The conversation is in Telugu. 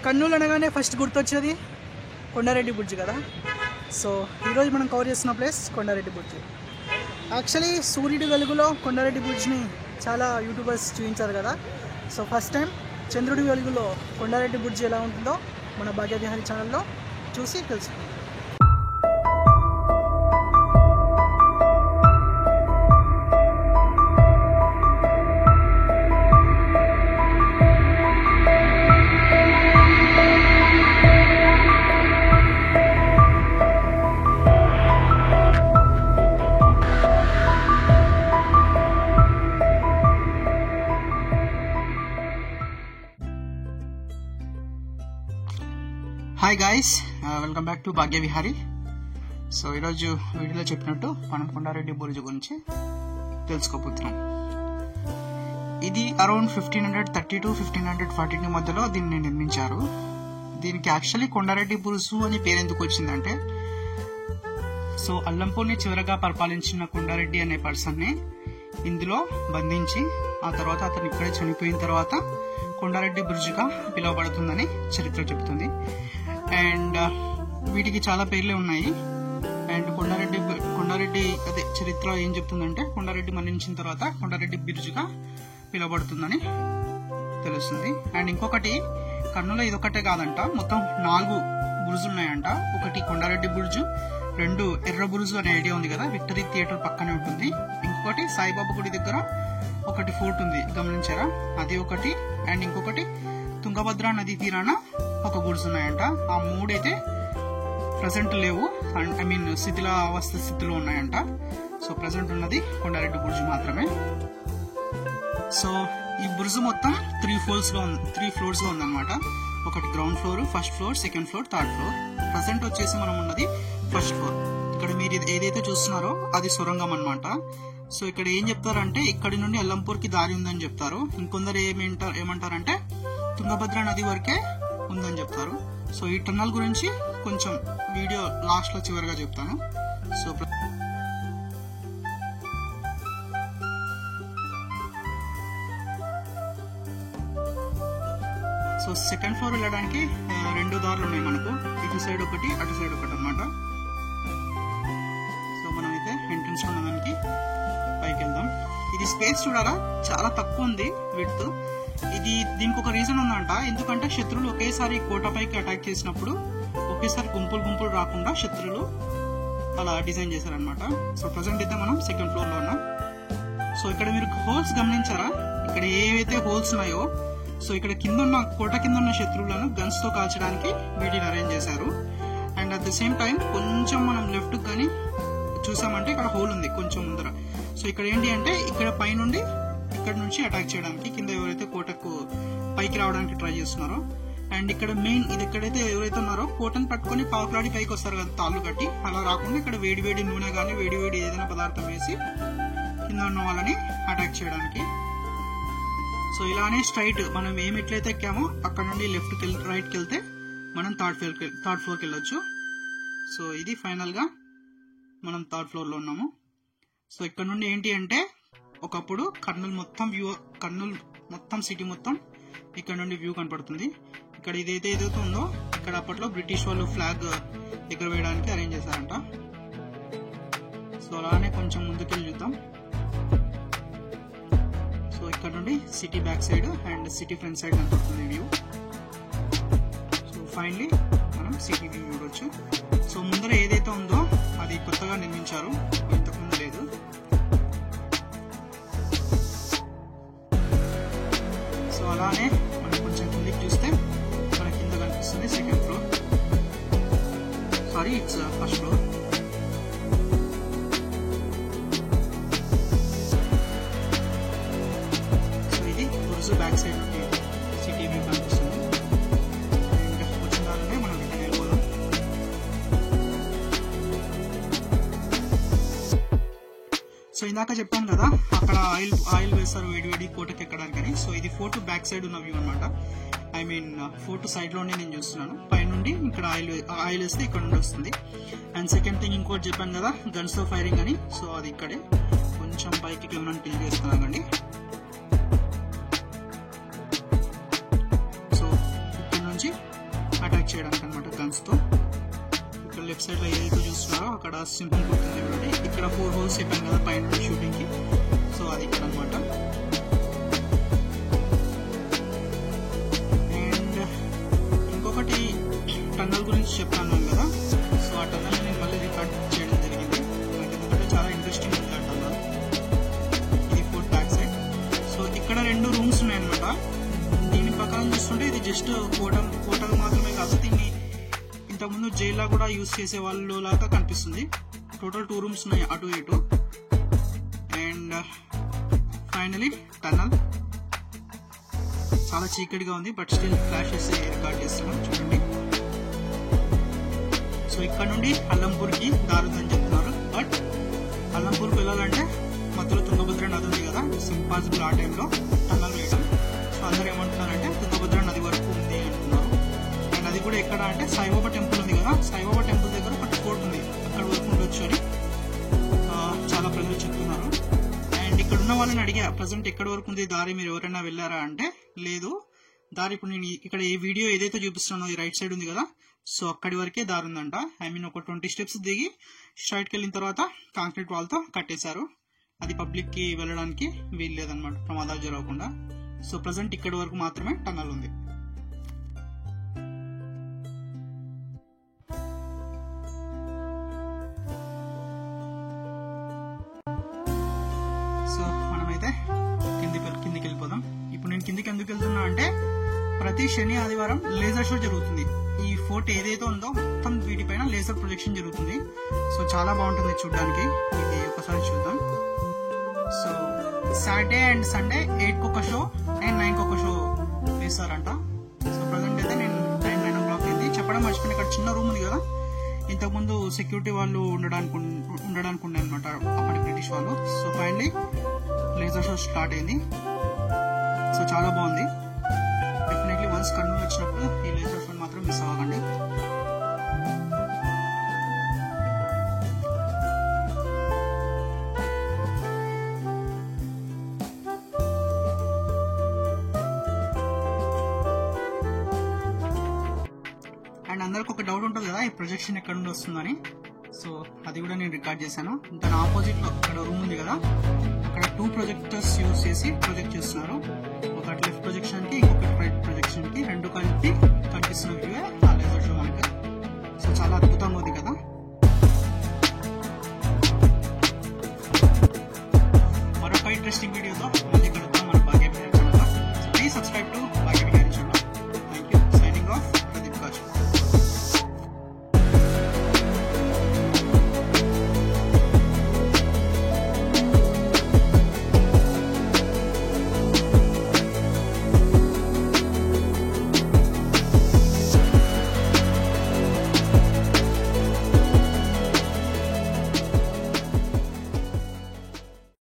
కర్నూలు అనగానే ఫస్ట్ గుర్తొచ్చేది కొండారెడ్డి బ్రిడ్జ్ కదా. సో ఈరోజు మనం కవర్ చేస్తున్న ప్లేస్ కొండారెడ్డి బ్రిడ్జ్. యాక్చువల్లీ సూర్యుడి వెలుగులో కొండారెడ్డి బ్రిడ్జ్ని చాలా యూట్యూబర్స్ చూపించారు కదా. సో ఫస్ట్ టైం చంద్రుడి వెలుగులో కొండారెడ్డి బ్రిడ్జ్ ఎలా ఉంటుందో మన భాగ్య విహారీ ఛానల్లో చూసి తెలుసుకుందాం. Hi guys, welcome back to Bhagya Vihari. So ఈరోజు వీడియోలో చెప్పినట్టు మనం కొండారెడ్డి బ్రిడ్జ్ గురించి తెలుసుకోబోతున్నాం. ఇది అరౌండ్ 1530 to 1542 మధ్యలో దీన్ని నిర్మించారు. దీనికి యాక్చువల్లీ కొండారెడ్డి బ్రిడ్జ్ అని పేరు ఎందుకు వచ్చిందంటే, సో అల్లంపూర్ని చివరగా పరిపాలించిన కొండారెడ్డి అనే పర్సన్ని ఇందులో బంధించి ఆ తర్వాత అతను ఇక్కడే చనిపోయిన తర్వాత కొండారెడ్డి బ్రిడ్జ్గా పిలువబడుతుందని చరిత్ర చెబుతుంది. అండ్ వీటికి చాలా పేర్లే ఉన్నాయి. అండ్ కొండారెడ్డి అదే చరిత్ర ఏం చెప్తుందంటే, కొండారెడ్డి మరణించిన తర్వాత కొండారెడ్డి బ్రిడ్జ్గా పిలువబడుతుందని తెలుస్తుంది. అండ్ ఇంకొకటి, కర్నూలులో ఇదొకటే కాదంట, మొత్తం 4 బ్రిడ్జులు ఉన్నాయంట. ఒకటి కొండారెడ్డి బ్రిడ్జ్, 2 ఎర్ర బ్రిడ్జ్ అనే ఐడియా ఉంది కదా, విక్టరీ థియేటర్ పక్కనే ఉంటుంది. ఇంకొకటి సాయిబాబా గుడి దగ్గర ఒకటి ఫోర్ట్ ఉంది, గమనించారా, అది ఒకటి. అండ్ ఇంకొకటి తుంగభద్ర నది తీరాన ఒక బ్రిడ్జ్ ఉన్నాయంట. ఆ 3 అయితే ప్రజెంట్ లేవు, ఐ మీన్ శిథిలావస్థ స్థితిలో ఉన్నాయంట. సో ప్రజెంట్ ఉన్నది కొండారెడ్డి బ్రిడ్జ్ మాత్రమే. సో ఈ బ్రిడ్జ్ మొత్తం 3 ఫ్లోర్స్ గా ఉందన్నమాట. ఒకటి ground floor, first floor, second floor, third floor. Present వచ్చేసి మనం ఉన్నది ఫస్ట్ ఫ్లోర్. ఇక్కడ మీరు ఏదైతే చూస్తున్నారో అది సొరంగం అన్నమాట. సో ఇక్కడ ఏం చెప్తారంటే, ఇక్కడి నుండి అల్లంపూర్కి దారి ఉందని చెప్తారు. ఇంకొందరు ఏమంటారంటే తుంగభద్ర నది వరకే ఉందని చెప్తారు. సో ఈ టన్నల్ గురించి కొంచెం వీడియో లాస్ట్ లో చివరిగా చెప్తాను. సో సెకండ్ ఫ్లోర్ వెళ్ళడానికి 2 దారులు ఉన్నాయి మనకు, ఇటు సైడ్ ఒకటి, అటు సైడ్ ఒకటి అన్నమాట. సో మనమైతే ఎంట్రన్స్ లో దానికి పైకి వెళ్దాం. ఇది స్పేస్ చూడాలా, చాలా తక్కువ ఉంది విడ్త్. దీనికి ఒక రీజన్ ఉందంట, ఎందుకంటే శత్రువులు ఒకేసారి కోటపైకి అటాక్ చేసినప్పుడు ఒకేసారి గుంపులు రాకుండా శత్రువులు అలా డిజైన్ చేశారనమాట. సో ప్రజెంట్ అయితే మనం సెకండ్ ఫ్లోర్ లో ఉన్నాం. సో ఇక్కడ మీరు హోల్స్ గమనించారా, ఇక్కడ ఏవైతే హోల్స్ ఉన్నాయో, సో ఇక్కడ కోట కింద ఉన్న శత్రువులను గన్స్ తో కాల్చడానికి వీటిని అరేంజ్ చేశారు. And at the same time కొంచెం మనం లెఫ్ట్ కానీ చూసామంటే ఇక్కడ హోల్ ఉంది కొంచెం ముందర. సో ఇక్కడ ఏంటి అంటే, ఇక్కడ పైనుండి ఇక్కడ నుంచి అటాక్ చేయడానికి, కింద ఎవరైతే కోటకు పైకి రావడానికి ట్రై చేస్తున్నారో. అండ్ ఇక్కడ మెయిన్ ఇది ఎక్కడైతే ఎవరైతే ఉన్నారో కోటను పట్టుకుని పావులాడి పైకి వస్తారు కదా తాళ్ళు కట్టి, అలా రాకుండా ఇక్కడ వేడి నూనె కానీ వేడి ఏదైనా పదార్థం వేసి కింద ఉన్న వాళ్ళని అటాక్ చేయడానికి. సో ఇలానే స్ట్రైట్ మనం ఎట్లయితే ఎక్కామో అక్కడ నుండి రైట్కి వెళ్తే మనం థర్డ్ ఫ్లోర్కి వెళ్ళొచ్చు. సో ఇది ఫైనల్ గా మనం థర్డ్ ఫ్లోర్ లో ఉన్నాము. సో ఇక్కడ నుండి ఏంటి అంటే, ఒకప్పుడు కర్నూలు మొత్తం సిటీ మొత్తం ఇక్కడ నుండి వ్యూ కనపడుతుంది. ఇక్కడ ఏదైతే ఉందో, ఇక్కడ అప్పట్లో బ్రిటిష్ వాళ్ళు ఫ్లాగ్ ఎగరవేయడానికి అరేంజ్ చేశారంట. సో అలానే కొంచెం ముందుకెళ్ళి చూద్దాం. సో ఇక్కడ నుండి city back side and city front side కనపడుతుంది వ్యూ. సో ఫైనలీ మనం సిటీ వ్యూ చూడవచ్చు. సో ముందర ఏదైతే ఉందో అది కొత్తగా నిర్మించారు, ఇంతకుముందు లేదు. సో అలానే మనం కొంచెం కిందకి చూస్తే మన కింద కనిపిస్తుంది second floor, sorry it's first floor. So ఇది బ్రిడ్జ్ బ్యాక్ సైడ్ నుండి సిటీ వ్యూ కనిపిస్తుంది. వచ్చిన దానినే మనం రిటర్న్ వెళ్ళిపోదాం. సో ఇందాక చెప్పాను కదా, అక్కడ ఆయిల్ వేస్తారు వేడి కోటకి ఎక్కడానికి. సో ఇది ఫోర్ట్ బ్యాక్ సైడ్ ఉన్న వ్యూ అనమాట. ఐ మీన్ ఫోర్ట్ సైడ్ లోనే నేను చూస్తున్నాను. పైనుండి ఇక్కడ ఆయిల్ వేస్తే ఇక్కడ నుండి వస్తుంది. అండ్ సెకండ్ థింగ్ ఇంకోటి చెప్పాను కదా, గన్స్ తో ఫైరింగ్ అని. సో అది ఇక్కడే కొంచెం పైకి కెమెరాని టిల్ట్ చేస్తున్నానండి. సో ఇక్కడ నుంచి అటాక్ చేయడానికి అనమాట గన్స్ తో. ఇక్కడ లెఫ్ట్ సైడ్ లో ఏదైతే చూస్తున్నారో అక్కడ సింపుల్ గుర్తుంది చూడండి. ఇక్కడ 4 హోల్స్ చెప్పాను కదా పైన షూటింగ్ కి, సో అది ఇక్కడ అనమాట. అండ్ ఇంకొకటి టన్నల్ గురించి చెప్పాను కదా, సో ఆ టన్నల్ నేను మళ్ళీ రికార్డ్ చేయడం జరిగింది. ఎందుకంటే చాలా ఇంట్రెస్టింగ్ ఉంది ఆ టన్నల్. ఇది ఫోర్త్ బ్యాక్ సైడ్. సో ఇక్కడ 2 రూమ్స్ ఉన్నాయన్నమాట. దీని ప్రకారం చూస్తుంటే ఇది జస్ట్ హోటల్ మాత్రమే కాదు, దీన్ని ఇంతకుముందు జైల్లో కూడా యూజ్ చేసే వాళ్ళు లాగా కనిపిస్తుంది. టోటల్ 2 రూమ్స్ ఉన్నాయి అటు ఇటు. అండ్ ఫైనలీ టన్నల్ చాలా చీకటిగా ఉంది, బట్ స్టిల్ ఫ్లాషెస్ రికార్డ్ చేస్తున్నాం చూడండి. సో ఇక్కడ నుండి అల్లంపూర్కి దారి ఉందని చెప్తున్నారు, బట్ అల్లంపూర్కి వెళ్ళాలంటే మధ్యలో తుంగభద్ర నది ఉంది కదా, ఇంపాసిబుల్ ఆ టైంలో టన్నల్ వేయడం. సో అందరూ ఏమంటున్నారంటే తుంగభద్ర నది వరకు ఉంది అంటున్నారు. అండ్ అది కూడా ఎక్కడ అంటే సాయిబాబా టెంపుల్ ఉంది కదా, సాయిబాబా టెంపుల్ దగ్గర ఒక ఫోర్ట్ ఉంది, అక్కడ వరకు ఉండొచ్చు అని చాలా ప్రజలు చెప్తున్నారు. అండ్ ఇక్కడ ఉన్న వాళ్ళని అడిగా ప్రజెంట్ ఎక్కడి వరకు ఉంది దారి, మీరు ఎవరైనా వెళ్ళారా అంటే లేదు దారి. ఇప్పుడు నేను ఇక్కడ ఈ వీడియో ఏదైతే చూపిస్తున్నానో ఈ రైట్ సైడ్ ఉంది కదా, సో అక్కడి వరకే దారి ఉందంట. ఐ మీన్ ఒక 20 స్టెప్స్ దిగి స్ట్రైట్కి వెళ్ళిన తర్వాత కాంక్రీట్ వాల్తో కట్టేశారు. అది పబ్లిక్ కి వెళ్ళడానికి వీలు లేదనమాట, ప్రమాదాలు జరగకుండా. సో ప్రజెంట్ ఇక్కడి వరకు మాత్రమే టన్నల్ ఉంది. సో మనమైతే కిందికి వెళ్ళిపోదాం. ఇప్పుడు నేను కిందికి ఎందుకు వెళ్తున్నా అంటే ప్రతి శని ఆదివారం లేజర్ షో జరుగుతుంది. ఈ ఫోర్ట్ ఏదైతే ఉందో మొత్తం వీటిపైన లేజర్ ప్రొజెక్షన్ జరుగుతుంది. సో చాలా బాగుంటుంది చూడడానికి. ఇది ఒకసారి చూద్దాం. సో సాటర్డే అండ్ సండే 8కి ఒక షో అండ్ 9కి ఒక షో వేస్తారంట. సో ప్రజెంట్ అయితే నేను 9 o'clock అయింది. చెప్పడం మర్చిపోయిన, ఇక్కడ చిన్న రూమ్ ఉంది కదా, ఇంతకుముందు సెక్యూరిటీ వాళ్ళు ఉండడానికి ఉండే అనమాట అప్పటి బ్రిటిష్ వాళ్ళు. So finally laser show start అయింది. సో చాలా బాగుంది. డెఫినెట్లీ వన్స్ కర్నూలు వచ్చినప్పుడు ఈ లేజర్ షో మాత్రం మిస్ అవ్వకండి. అండ్ అందరికి ఒక డౌట్ ఉంటుంది కదా, ఈ ప్రొజెక్షన్ ఎక్కడ నుండి వస్తుందని. సో అది కూడా నేను రికార్డ్ చేశాను. దాని ఆపోజిట్ లో అక్కడ రూమ్ ఉంది కదా, అక్కడ 2 ప్రొజెక్టర్స్ యూజ్ చేసి ప్రొజెక్ట్ చేస్తున్నారు. ఒకటి లెఫ్ట్ ప్రొజెక్షన్ కి, ఇంకొకటి రైట్ ప్రొజెక్షన్ కి, 2 కలిపి కనిపిస్తున్న వ్యూ ఆ లేజర్ షో మనకి. సో చాలా అద్భుతంగా ఉంది కదా. మరొక ఇంట్రెస్టింగ్ వీడియోతో మళ్ళీ